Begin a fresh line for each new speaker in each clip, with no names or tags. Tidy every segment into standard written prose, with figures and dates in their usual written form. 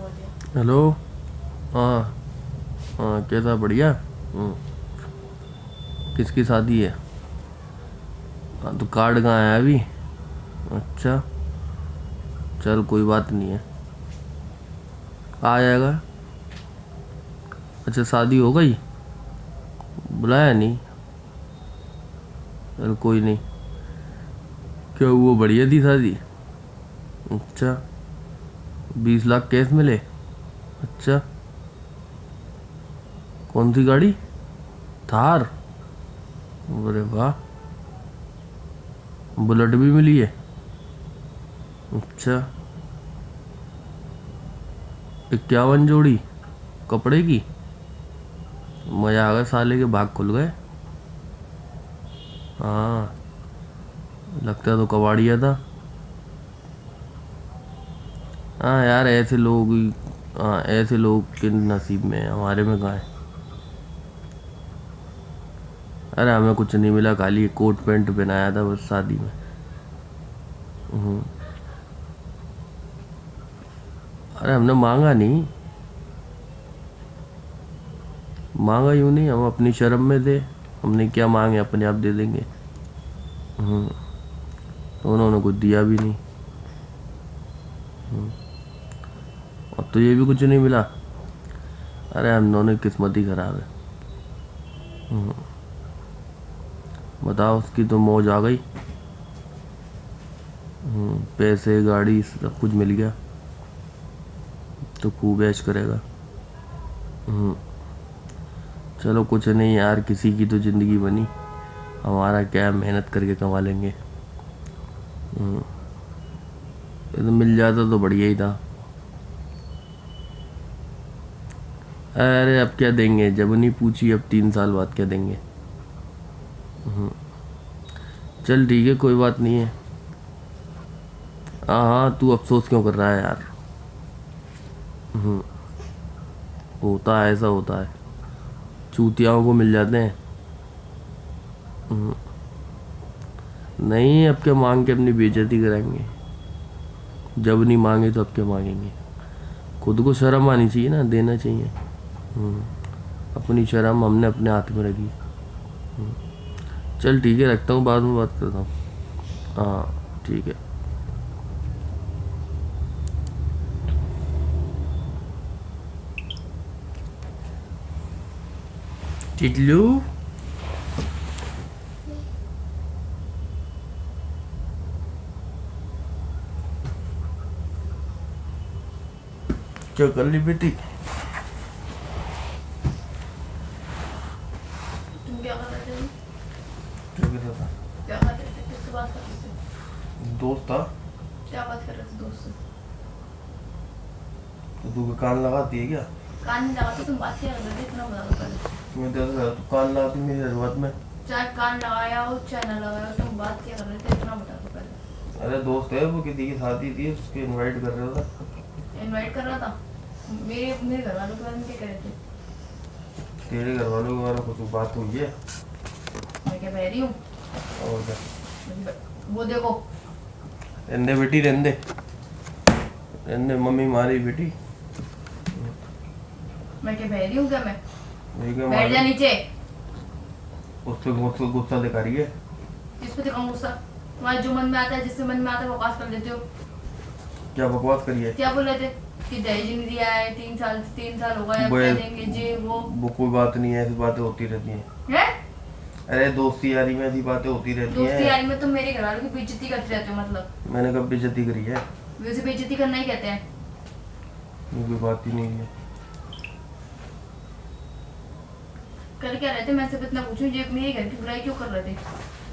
Hello. हाँ हाँ, कैसा? बढ़िया। किसकी शादी है? हाँ, तो कार्ड कहाँ है अभी? अच्छा, चल कोई बात नहीं है, आ जाएगा। अच्छा, शादी हो गई? बुलाया नहीं? चल कोई नहीं। क्या वो बढ़िया थी शादी? अच्छा, 20 लाख कैश मिले? अच्छा, कौन सी गाड़ी? थार? अरे वाह, बुलेट भी मिली है? अच्छा, 51 जोड़ी कपड़े की? मजा आ गया, साले के भाग खुल गए। हाँ, लगता है तो कबाड़िया था। हाँ यार, ऐसे लोग ही। हाँ, ऐसे लोग के नसीब में है, हमारे में कहाँ है। अरे हमें कुछ नहीं मिला, खाली एक कोट पैंट पहनाया था बस शादी में। हम्म। अरे हमने मांगा नहीं। मांगा यूँ नहीं, हम अपनी शर्म में थे। हमने क्या मांगे, अपने आप दे देंगे। तो उन्होंने कुछ दिया भी नहीं। और तो ये भी कुछ नहीं मिला। अरे हम दोनों की किस्मत ही खराब है। बताओ, उसकी तो मौज आ गई। पैसे, गाड़ी, सब कुछ मिल गया, तो खूब ऐश करेगा। चलो कुछ नहीं यार, किसी की तो ज़िंदगी बनी। हमारा क्या, मेहनत करके कमा लेंगे। ये तो मिल जाता तो बढ़िया ही था। अरे अब क्या देंगे, जब नहीं पूछी, अब 3 साल बाद क्या देंगे। चल ठीक है, कोई बात नहीं है। हाँ हाँ, तू अफसोस क्यों कर रहा है यार? होता है, ऐसा होता है, चूतियाओं को मिल जाते हैं। नहीं, अब क्या मांग के अपनी बेइज्जती कराएंगे? जब नहीं मांगे तो अब क्या मांगेंगे? खुद को शर्म आनी चाहिए ना, देना चाहिए। अपनी शर्म हमने अपने हाथ में रखी। चल ठीक है, रखता हूँ, बाद में बात करता हूँ। हाँ ठीक है। टिटलू, क्या कर ली बेटी?
तुम क्या कर रहे थे?
क्या कर रहा था?
क्या कर रहे थे? किससे बात कर रहे थे?
दोस्त था।
क्या बात कर रहे थे दोस्त से?
तो तू कान लगाती है क्या?
कान नहीं लगाते, तुम बात क्या कर रहे थे इतना बता दो पहले।
मैं तेरे से, तू कान लगाती मेरी हर बात में।
चाहे कान लगाया हो चाहे ना लगाया हो, तुम बात क्या कर रहे थे इतना बता दो पहले।
अरे दोस्त है, वो किसी की शादी थी, उसके इनवाइट कर रहा था।
इनवाइट कर रहा था? मेरे मेरे घर वालों के बारे में क्या कह रहे थे?
तेरे घर वालों के बारे में कुछ बात हुई है?
मैं क्या बह रही हूँ?
और क्या?
वो देखो।
रहने दे बेटी, रहने दे, रहने दे, मम्मी मारी बेटी।
मैं क्या बह रही हूँ क्या? मैं
ये क्या
बैठ जा
मारी?
नीचे।
उस पे गुस्सा दिखा रही है।
किस पे दिखाऊं गुस्सा? तुम्हारे जो मन में आता है, जिससे मन में आता है बकवास कर देते हो।
क्या बकवास करी है?
क्या बोल रहे थे कि दहेज नहीं दिया है, 3 साल हो गए, अब क्या देंगे जी
वो कोई बात नहीं है, ऐसी बातें होती रहती हैं।
हैं?
अरे दोस्ती यारी में ऐसी बातें होती रहती
दोस्ती
हैं।
यारी में तुम मेरे घर वालों की बेइज्जती करते रहते हो मतलब।
मैंने कब बेइज्जती करी है?
वैसे बेइज्जती करना ही कहते हैं।
ये कोई बात ही नहीं है।
कर क्या रहे थे? मैं सिर्फ इतना पूछूं, ये मेरे घर की बुराई क्यों कर रहे थे?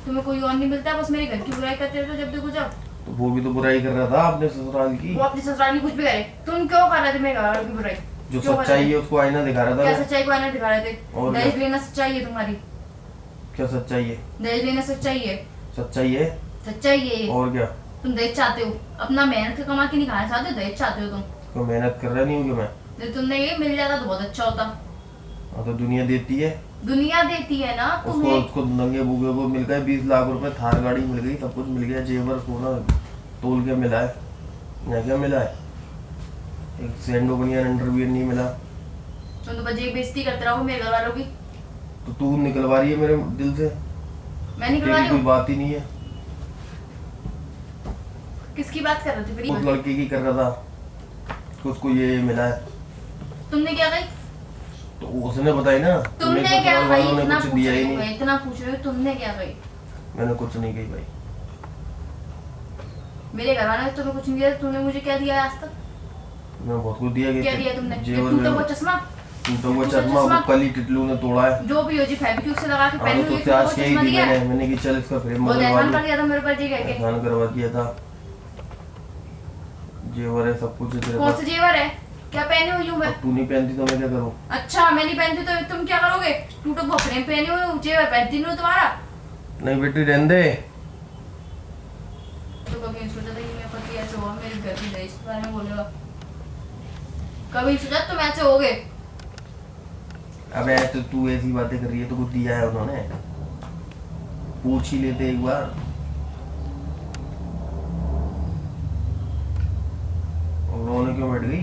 तुम्हें कोई और नहीं मिलता है, बस मेरे घर की बुराई करते रहते हो जब देखो जब।
तो वो भी तो बुराई कर रहा था अपने ससुराल की।
वो अपनी ससुराल की कुछ भी करे, तुम क्यों कर रहे थे मेरे घर वालों की बुराई?
जो
क्यों कर रहे
सच्चाई
थे?
है उसको आईना दिखा रहा था
क्या
मैं।
सच्चाई को आईना दिखा रहे थे?
और
दहेज
क्या?
लेना सच्चाई है तुम्हारी?
क्या सच्चाई है?
दहेज लेना सच्चाई है?
सच्चाई है।
सच्चाई है ये।
और क्या?
तुम दहेज चाहते हो, अपना मेहनत का कमा के नहीं खाना चाहते, दहेज चाहते हो तुम।
तो मेहनत कर रहा नहीं हूँ कि मैं?
यदि तुमने ये मिल जाता तो बहुत अच्छा होता।
हाँ, तो दुनिया देती है।
दुनिया देती है ना
उसको
तुम्हें।
उसको नंगे भूखे को मिल गए 20 लाख रुपए, थार गाड़ी मिल गई, सब कुछ मिल गया, जेवर सोना तोल के मिला है। यहाँ क्या मिला है? एक सैंडो बनियान अंडरवियर नहीं मिला।
तुम तो बजे बेइज्जती करते रहो मेरे घर वालों की।
तो तू निकलवा रही है मेरे दिल से।
मैं निकलवा रही
कोई
हूँ?
बात ही नहीं है।
किसकी बात कर रहे थे फिर?
उस लड़के की कर रहा था कि उसको ये मिला है।
तुमने क्या कही?
तो उसने बताई ना।
तुमने
तो
क्या
घर
कही?
वालों ने
इतना
कुछ
पूछ
दिया ही
रही हूँ
नहीं।
मैं, इतना पूछ रही हूँ, तुमने क्या कही?
मैंने कुछ नहीं कही भाई।
मेरे घर वालों ने तुम्हें कुछ नहीं दिया, तुमने मुझे क्या दिया है आज तक?
मैंने बहुत कुछ दिया।
क्या दिया तुमने? ये
जेवर
टूटा
में
हुआ चश्मा?
टूटा हुआ चश्मा वो कल ही टिटलू ने तोड़ा है।
जो भी हो जी, फेविक्विक से लगा के
हाँ,
पहनी
तो
हुई
उससे आज
वो
कही
चश्मा
थी
दिया है?
मैंने कि चल इसका फ्रेम
वो
बदलवा
एहसान
दो।
कर दिया था मेरे ऊपर जी कह के।
एहसान करवा दिया था। जेवर है सब कुछ है तेरे
कौन
पास।
सा जेवर है? क्या पहनी हुई हूँ मैं?
अब तू नहीं पहनती तो मैं क्या करूँ?
अच्छा, मैं नहीं पहनती तो तुम क्या करोगे? टूटा हुआ फ्रेम पहनी हुई हूँ, जेवर पहनती नहीं हूँ तुम्हारा।
नहीं बेटी रहने दे।
तो कभी नहीं सोचा था कि मेरा पति ऐसे होगा, मेरे घर की दहेज के बारे में बोलेगा? कभी नहीं सोचा तुम ऐसे होगे?
अबे तो तू ऐसी बातें कर रही है तो कुछ दिया है उन्होंने? पूछ ही लेते एक बार। उन्होंने क्यों बैठ गई?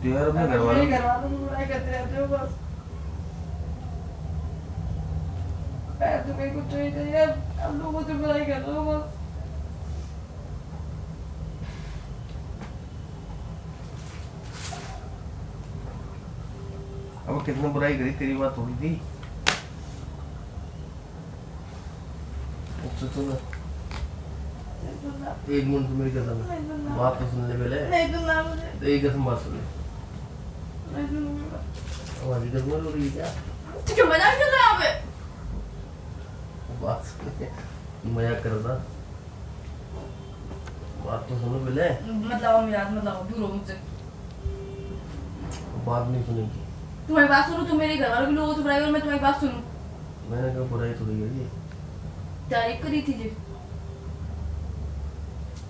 तो यार अपने घर वालों
की बुराई करते रहते हो बस। तुम्हें कुछ नहीं चाहिए, अब लोगों से बुराई कर रहे हो बस।
अब कितने बुराई करी, तेरी बात थोड़ी थी। अच्छा सुन, एक मिनट तो मेरी कसम, बात तो सुन ले पहले।
नहीं सुनना मुझे।
एक कसम बात सुन ले।
नहीं सुनूंगी।
हमारी कसम हो रही है क्या?
तो क्या मजाक कर रहा है यहाँ पे?
बात सुन ले, मजाक कर रहा था। बात तो सुनो पहले।
मतलब मजाक मत लगाओ, दूर हो मुझसे।
बात नहीं सुनेगी।
तुम्हारी बात सुनूं? तुम मेरे घर वालों की लोगों से बुराई और मैं तुम्हारी बात सुनूं?
मैंने कहा बुराई थोड़ी करी,
तारीफ करी थी जी।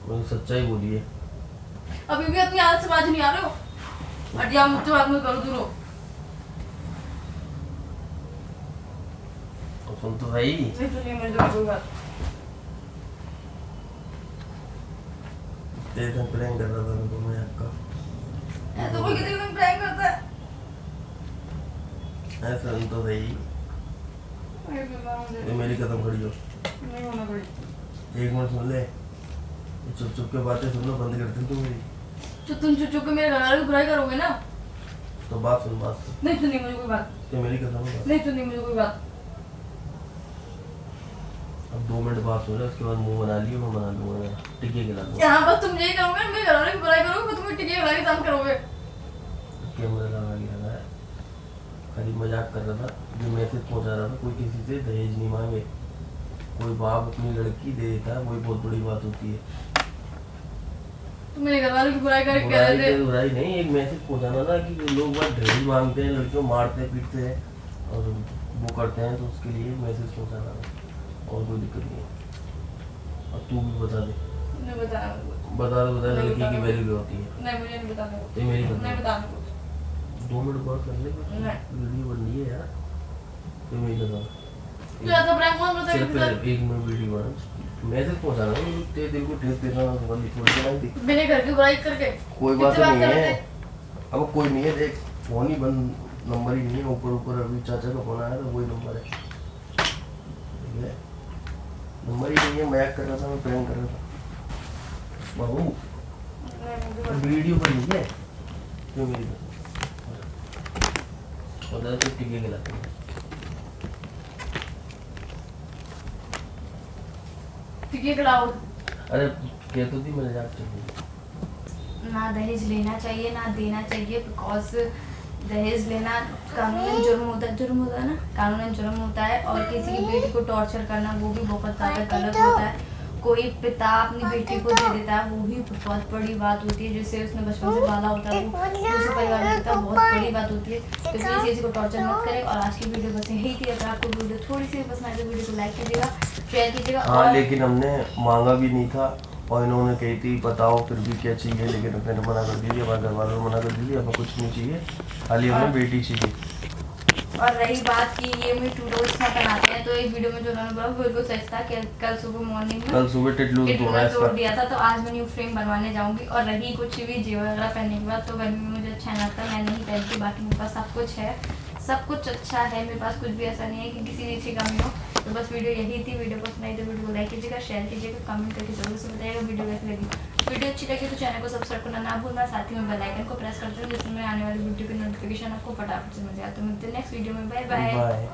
मैंने सच्चाई बोली है।
अभी भी अपनी आदत से बाज नहीं आ रहे हो? हट जाओ मुझसे, बात मत करो, दूर हो।
तो सुन तो सही।
नहीं सुनिए मुझे कोई बात।
तेरे साथ प्रैंक कर रहा था मैं तो मजाक का।
ऐसा कोई किसी को प्रैंक करता है?
ऐसा सुन तो सही।
नहीं सुनना मुझे।
ये मेरी कदम खड़ी हो।
नहीं होना पड़ी।
एक मिनट सुन ले। चुप चुप के बातें सुनना बंद कर दे तू मेरी।
तो तुम चुप चुप के मेरे घर वालों की बुराई करोगे ना?
तो बात सुन, बात सुन।
नहीं सुननी मुझे कोई बात।
ये मेरी कसम है।
नहीं सुननी मुझे कोई बात।
अब 2 मिनट बात सुन ले, उसके बाद मुंह बना लियो, मैं बना लूंगा, टिके खिला दूंगा।
यहाँ बस तुम यही करोगे, मेरे घर वालों की बुराई करोगे, मैं तुम्हें टिकिया खिला के काम करोगे।
कैमरा लगा के रखा है। खाली मजाक कर रहा था। जो मैसेज पहुंचा रहा था, कोई किसी से दहेज नहीं मांगे। कोई बाप अपनी लड़की दे देता है, वही बहुत बड़ी बात होती है।
तुम मेरे घर वालों की बुराई करके कह रहे थे।
बुराई नहीं, एक मैसेज पहुंचाना था कि लोग बात दहेज मांगते हैं, लड़कियों मारते पीटते हैं और वो करते हैं, तो उसके लिए मैसेज पहुंचाना था और कोई दिक्कत नहीं है। अब तू भी बता दे।
नहीं बताना मुझे।
बता दे, बता,
नहीं
लड़की की
बताना।
वैल्यू क्या होती है?
नहीं मुझे नहीं बताना कुछ।
ये मेरी
नहीं
कसम।
बताना कुछ।
2 मिनट बात कर ले,
नहीं।
वीडियो बन रही है यार। ये मेरी कसम।
तू ऐसा प्रैंक मत बता
सिर्फ
मुझे।
1 मिनट वीडियो बना, मैसेज पहुंचाना है, तेरे दिल को ठेस देना वाली थोड़ी बनाई थी।
मेरे घर की बुराई करके
कोई बात
किससे
नहीं
कर रहे
है।
थे?
अब कोई नहीं है, देख फोन ही बंद, नंबर ही नहीं है। ऊपर ऊपर अभी चाचा का फोन आया था, वही नंबर है। ठीक है, नंबर ही नहीं है। मजाक कर रहा था मैं, प्रैंक कर रहा था बाबू।
नहीं मुझे
वीडियो बनी है क्यों मेरी बता तो टिके खिलाते हैं।
टिकिया खिलाओ।
अरे कह तो थी मेरे मजाक चल।
ना दहेज लेना चाहिए ना देना चाहिए, बिकॉज दहेज लेना कानूनन जुर्म होता है। जुर्म होता है ना, कानूनन जुर्म होता है। और किसी की बेटी को टॉर्चर करना वो भी बहुत ज़्यादा गलत होता है। कोई पिता अपनी बेटी को दे देता है, वो भी बहुत बड़ी बात होती है। जिससे उसने बचपन से पाला होता है, वो दूसरे परिवार में पिता, बहुत बड़ी बात होती है। तो प्लीज़ किसी को टॉर्चर मत करें। और आज की वीडियो बस यही थी। अगर आपको वीडियो थोड़ी सी पसंद आए तो वीडियो को लाइक कीजिएगा, शेयर कीजिएगा।
हाँ,
और
लेकिन हमने मांगा भी नहीं था और इन्होंने कही थी बताओ फिर भी क्या चाहिए, लेकिन मैंने मना कर दीजिए, हमारे घर वालों ने मना कर दीजिए, हमें कुछ नहीं चाहिए, खाली हमें बेटी चाहिए।
और रही बात कि ये मैं ट्यूटोरियल्स में बनाते हैं, तो एक वीडियो में जो उन्होंने बोला वो बिल्कुल सच था कि कल सुबह मॉर्निंग में
कल सुबह टिटलू
टिटलू तोड़ दिया था, तो आज मैं न्यू फ्रेम बनवाने जाऊंगी। और रही कुछ भी जेवर वगैरह पहनने के बाद, तो गर्मी में मुझे अच्छा नहीं लगता, मैं नहीं पहनती। बाकी मेरे पास सब कुछ है, सब कुछ अच्छा है मेरे पास, कुछ भी ऐसा नहीं है कि किसी चीज़ की कमी हो। तो बस वीडियो यही थी। वीडियो पसंद आई तो वीडियो को लाइक कीजिएगा, शेयर कीजिएगा, कमेंट करके जरूर से बताइएगा वीडियो कैसी लगी। वीडियो अच्छी लगी तो चैनल को सब्सक्राइब करना ना भूलना, साथ ही में बेल आइकन को प्रेस करते हैं जिससे मैं आने वाली वीडियो की नोटिफिकेशन आपको फटाफट से मिल जाए। तो मिलते हैं नेक्स्ट वीडियो में, बाय बाय।